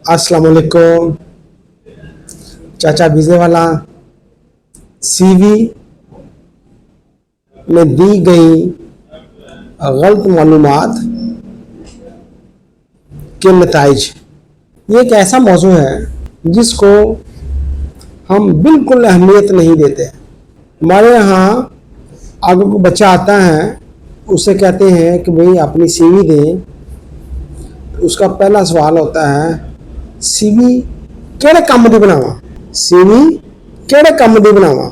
अस्सलाम वालेकुम। चाचा वीज़े वाला सीवी में दी गई गलत मालूमात के नताइज। ये एक ऐसा मौजू है जिसको हम बिल्कुल अहमियत नहीं देते। हमारे यहाँ अगर कोई बच्चा आता है, उसे कहते हैं कि भाई अपनी सीवी दें, उसका पहला सवाल होता है सीवी केड़े काम दी बनावा, सीवी केड़े काम दी बनावा।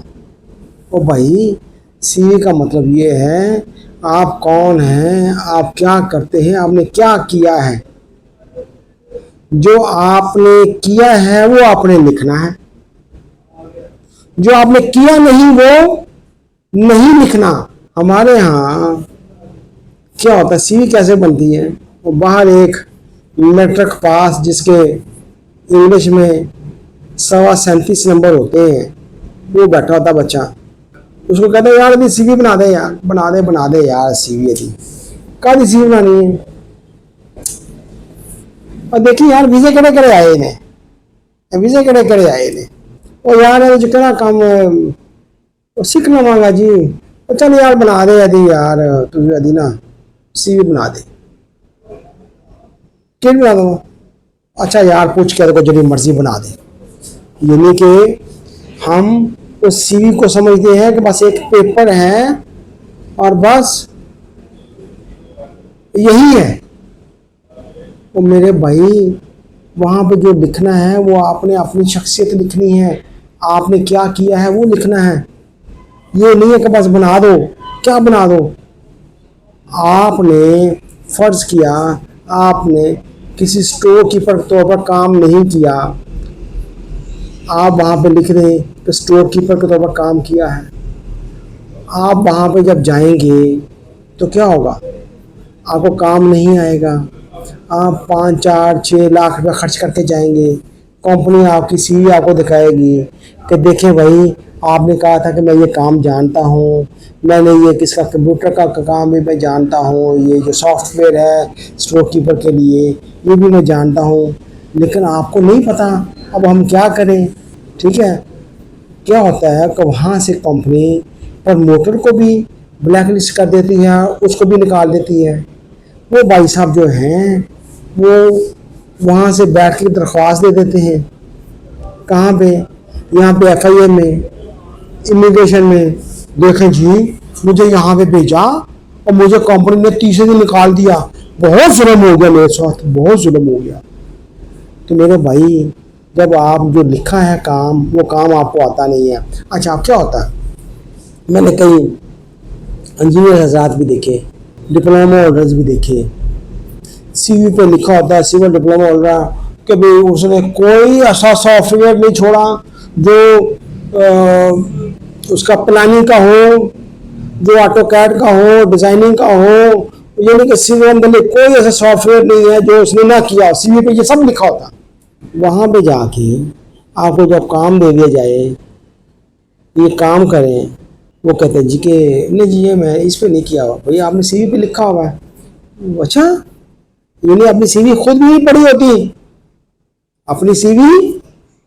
ओ भाई, सीवी का मतलब ये है आप कौन हैं, आप क्या करते हैं, आपने क्या किया है। जो आपने किया है वो आपने लिखना है, जो आपने किया नहीं वो नहीं लिखना। हमारे यहाँ क्या होता है, सीवी कैसे बनती है, वो बाहर एक मैट्रिक पास जिसके इंग्लिश में 37 नंबर होते हैं, वो बैठा होता बच्चा, उसको कहते हैं यार अभी सीवी बना दे यार, बना दे यार सीवी अभी कादी सीवी बनानी है। और देखिए यार वीजे केड़े केड़े आए ने, वीजे केड़े केड़े आए ने। और यार जो केड़ा काम सीख लवांगा जी, चल यार बना दे यदि यार तू यदि ना सीवी बना दे, कि बना दो। अच्छा यार पूछ के जो मर्जी बना दे। यानी कि हम उस सीवी को समझते हैं कि बस एक पेपर है और बस यही है। तो मेरे भाई, वहाँ पे जो लिखना है वो आपने अपनी शख्सियत लिखनी है, आपने क्या किया है वो लिखना है। ये नहीं है कि बस बना दो, क्या बना दो। आपने फर्ज किया, आपने किसी स्टोर कीपर के तौर पर काम नहीं किया, आप वहाँ पे लिख रहे हैं कि स्टोर कीपर के तौर पर काम किया है। आप वहाँ पे जब जाएंगे तो क्या होगा, आपको काम नहीं आएगा। आप 5, 4, 6 लाख रुपए खर्च करके जाएंगे, कंपनी आपकी सीवी आपको दिखाएगी कि देखें भाई आपने कहा था कि मैं ये काम जानता हूँ, मैंने ये किसका कंप्यूटर का काम भी मैं जानता हूँ, ये जो सॉफ्टवेयर है स्टोर कीपर के लिए ये भी मैं जानता हूँ, लेकिन आपको नहीं पता। अब हम क्या करें। ठीक है, क्या होता है कि वहाँ से कंपनी प्रमोटर को भी ब्लैक लिस्ट कर देती है, उसको भी निकाल देती है। वो भाई साहब जो हैं वो वहाँ से बैठ के दरख्वास्त दे देते हैं। कहाँ पे, यहाँ पे FIA में, इमिग्रेशन में, देखें जी मुझे यहाँ पे भेजा और मुझे कंपनी ने तीसरे दिन निकाल दिया, बहुत जुल्म हो गया मेरे साथ, बहुत जुल्म हो गया। तो मेरे भाई, जब आप जो लिखा है काम, वो काम आपको आता नहीं है। अच्छा, आप क्या होता है, मैंने कई इंजीनियर हजरात भी देखे, डिप्लोमा होल्डर्स भी देखे, सीवी पे लिखा होता है सिविल डिप्लोमा होल्डर कि भाई उसने कोई ऐसा सॉफ्टवेयर नहीं छोड़ा जो उसका प्लानिंग का हो, जो ऑटोकैड का हो, डिजाइनिंग का हो। यानी कि सीवी में कोई ऐसा सॉफ्टवेयर नहीं है जो उसने ना किया। सीवी पे ये सब लिखा होता। वहाँ पे जाके आपको जब काम दे दिया जाए, ये काम करें, वो कहते हैं जी कि नहीं जी ये मैं इस पे नहीं किया हुआ। भैया आपने सीवी पे लिखा हुआ है। अच्छा, यानी अपनी सीवी खुद भी नहीं पढ़ी होती, अपनी सीवी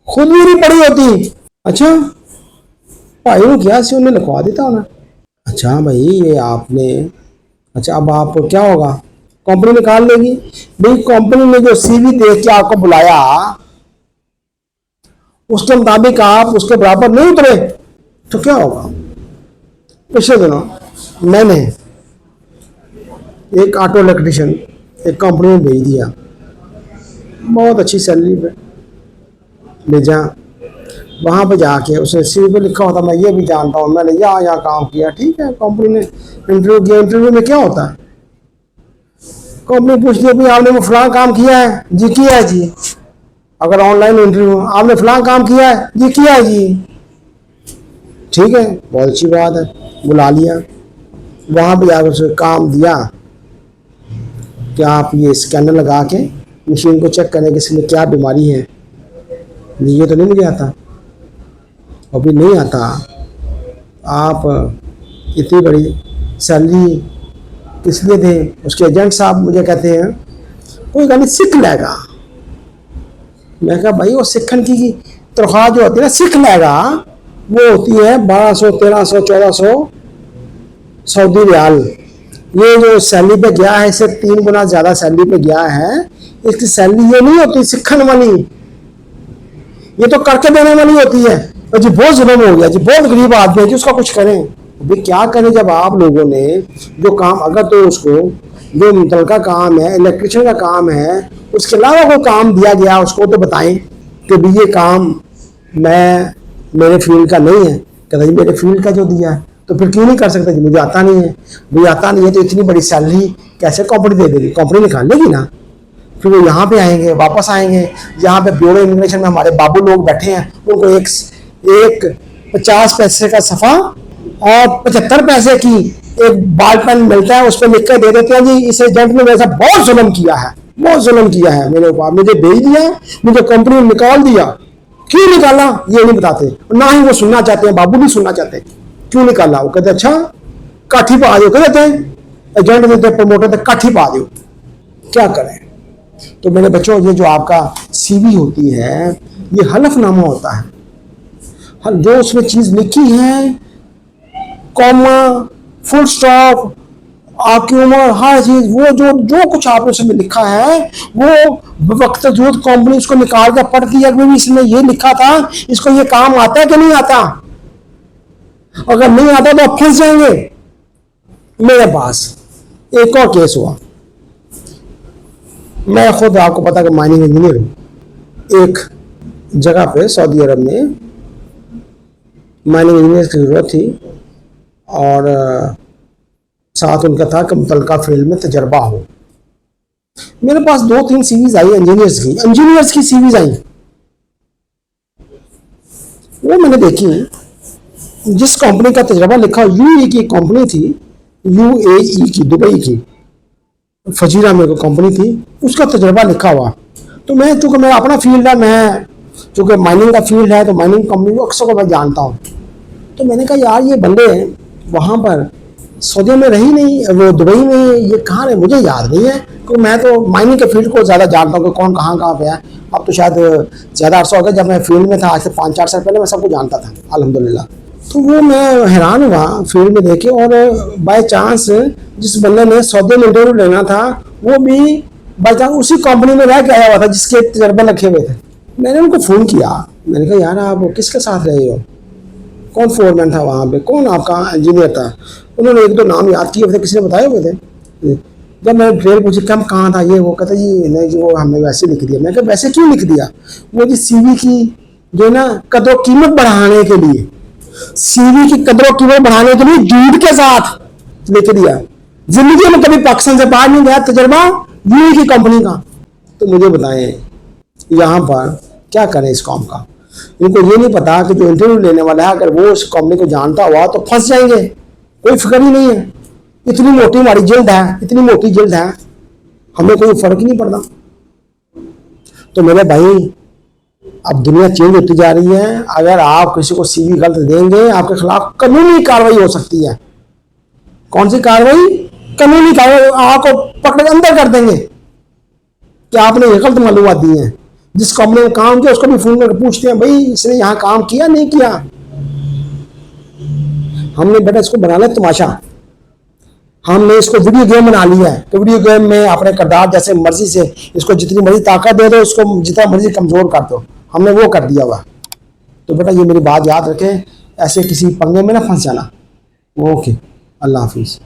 खुद भी नहीं पढ़ी होती। अच्छा भाई, वो क्या सी उन्हें लिखवा देता होना। अच्छा भाई ये आपने, अच्छा अब आप क्या होगा, कंपनी निकाल लेगी। भाई कंपनी ने जो सीवी देख के आपको बुलाया उसके मुताबिक आप उसके बराबर नहीं उतरे तो क्या होगा। पिछले दिनों मैंने एक ऑटो इलेक्ट्रिशियन एक कंपनी में भेज दिया, बहुत अच्छी सैलरी पे भेजा। वहाँ पे जाके उसने सीवी पे लिखा होता मैं ये भी जानता हूँ, मैंने यहाँ काम किया। ठीक है, कंपनी ने इंटरव्यू किया। इंटरव्यू में क्या होता है, कंपनी पूछती है भाई आपने वो फलां काम किया है जी, किया है जी। अगर ऑनलाइन इंटरव्यू, आपने फलां काम किया है जी, किया है जी। ठीक है, बहुत अच्छी बात है, बुला लिया। वहाँ पे जाकर उसे काम दिया कि आप ये स्कैनर लगा के मशीन को चेक करें कि इसमें क्या बीमारी है। ये तो नहीं मुझे आता, अभी नहीं आता। आप इतनी बड़ी सैलरी किस लिए थे। उसके एजेंट साहब मुझे कहते हैं कोई गाली सीख लेगा, मैं कहा भाई वो सीखने की तनख्वाह जो होती है ना सीख लेगा, वो होती है 1200 1300 1400 सऊदी रियाल। ये जो सैलरी पे गया है इससे 3 गुना ज्यादा सैलरी पे गया है। इसकी सैलरी ये नहीं होती सीखने वाली, ये तो करके देने वाली होती है। और जी बहुत जुल्म हो गया जी, बहुत गरीब आदमी है जी, उसका कुछ करें भी क्या करें। जब आप लोगों ने जो काम, अगर तो उसको जो मुतल का काम है, इलेक्ट्रिशियन का काम है, उसके अलावा कोई काम दिया गया उसको तो बताएं कि भी ये काम मैं मेरे फील्ड का नहीं है। कहता जी मेरे फील्ड का जो दिया है तो फिर क्यों नहीं कर सकता जी, मुझे आता नहीं है। मुझे आता नहीं है तो इतनी बड़ी सैलरी कैसे कंपनी दे देगी, कंपनी निकाल लेगी ना। फिर वो यहाँ पे आएंगे, वापस आएंगे, यहाँ पे ब्यूरो इमिग्रेशन में हमारे बाबू लोग बैठे हैं, उनको एक 50 पैसे का सफ़ा और 75 पैसे की एक बाल पेन मिलता है, उस पर लिख कर दे देते हैं जी इस एजेंट ने मेरे साथ बहुत जुल्म किया है, बहुत जुल्म किया है मेरे ऊपर, मुझे भेज दिया, मुझे कंपनी ने निकाल दिया। क्यों निकाला ये नहीं बताते, ना ही वो सुनना चाहते हैं, बाबू भी सुनना चाहते हैं क्यों निकाला। वो कहते अच्छा काठी पा दो, कहते हैं एजेंट देते प्रमोटर देते काठी पा दो, क्या करें। तो मेरे बच्चों ये जो आपका सीवी होती है ये हलफनामा होता है, जो उसमें चीज लिखी है, कॉमा, फुल स्टॉप, आपकी उम्र, हर चीज, वो जो जो कुछ आपने उसमें लिखा है वो वक्त जो कंपनी उसको निकाल कर पढ़ती है कि इसमें ये लिखा था, इसको ये काम आता है कि नहीं आता। अगर नहीं आता तो आप फंस जाएंगे। मेरे पास एक और केस हुआ, मैं खुद आपको पता कि माइनिंग इंजीनियर हूँ। एक जगह पे सऊदी अरब में माइनिंग इंजीनियर की ज़रूरत थी और साथ उनका था कि मुतलका फील्ड में तजर्बा हो। मेरे पास 2-3 सीरीज आई इंजीनियर्स की सीरीज आई। वो मैंने देखी, जिस कंपनी का तजर्बा लिखा, यूएई की कंपनी थी, यूएई की, दुबई की, फजीरा में कोई कंपनी थी, उसका तजर्बा लिखा हुआ। तो मैं चूंकि मेरा अपना फील्ड है, मैं चूंकि माइनिंग का फील्ड है तो माइनिंग कंपनी को अक्सर मैं जानता हूँ। तो मैंने कहा यार ये बंदे वहाँ पर सऊदी में रही नहीं, वो दुबई में, ये कहाँ है मुझे याद नहीं है, क्योंकि मैं तो माइनिंग के फील्ड को ज़्यादा जानता हूँ कि कौन कहाँ पे है। अब तो शायद ज़्यादा अर्सा हो गया, जब मैं फील्ड में था आज से 5-4 साल पहले मैं सबको जानता था अल्हम्दुलिल्लाह। तो वो मैं हैरान हुआ फील्ड में देखे, और बाय चांस जिस बंदे ने सऊदी में इंटरव्यू लेना था वो भी बाय चांस उसी कंपनी में रह के आया हुआ था जिसके तजर्बे रखे हुए थे। मैंने उनको फ़ोन किया, मैंने कहा यार आप किसके साथ रहे हो, कौन फोरमैन था वहाँ पे, कौन आपका इंजीनियर था। उन्होंने 1-2 नाम याद किए थे, किसी ने बताए हुए थे। जब मैंने ट्रेन पूछी कम कहाँ था, ये वो कहता जी नहीं जी वो हमने वैसे लिख दिया। मैं कहा वैसे क्यों लिख दिया। वो जी सीवी की जो ना कदर कीमत बढ़ाने के लिए, सीवी की कदर कीमत बढ़ाने के लिए झूठ के साथ लिख दिया। जिंदगी में कभी पाकिस्तान से बाहर नहीं गया, तजर्बा यूएई की कंपनी का। तो मुझे बताएं यहाँ पर क्या करें इस कौम का। इनको ये नहीं पता कि जो इंटरव्यू लेने वाला है अगर वो उस कंपनी को जानता हुआ तो फंस जाएंगे, कोई फिक्र ही नहीं है। इतनी मोटी हमारी जल्द है, इतनी मोटी जल्द है, हमें कोई फर्क ही नहीं पड़ता। तो मेरे भाई अब दुनिया चेंज होती जा रही है, अगर आप किसी को सीवी गलत देंगे आपके खिलाफ कानूनी कार्रवाई हो सकती है। कौन सी कार्रवाई, कानूनी कार्रवाई, आपको पकड़ के अंदर कर देंगे कि आपने ये गलत मालूमात दी है। जिस कंपनी में काम किया उसको भी फोन करके पूछते हैं भाई इसने यहाँ काम किया नहीं किया। हमने बेटा इसको बना लिया तमाशा, हमने इसको वीडियो गेम बना लिया है कि वीडियो गेम में अपने किरदार जैसे मर्जी से इसको जितनी मर्जी ताकत दे दो, इसको जितना मर्जी कमजोर कर दो, हमने वो कर दिया हुआ। तो बेटा ये मेरी बात याद रखें, ऐसे किसी पंगे में ना फंस जाना। ओके, अल्लाह हाफिज।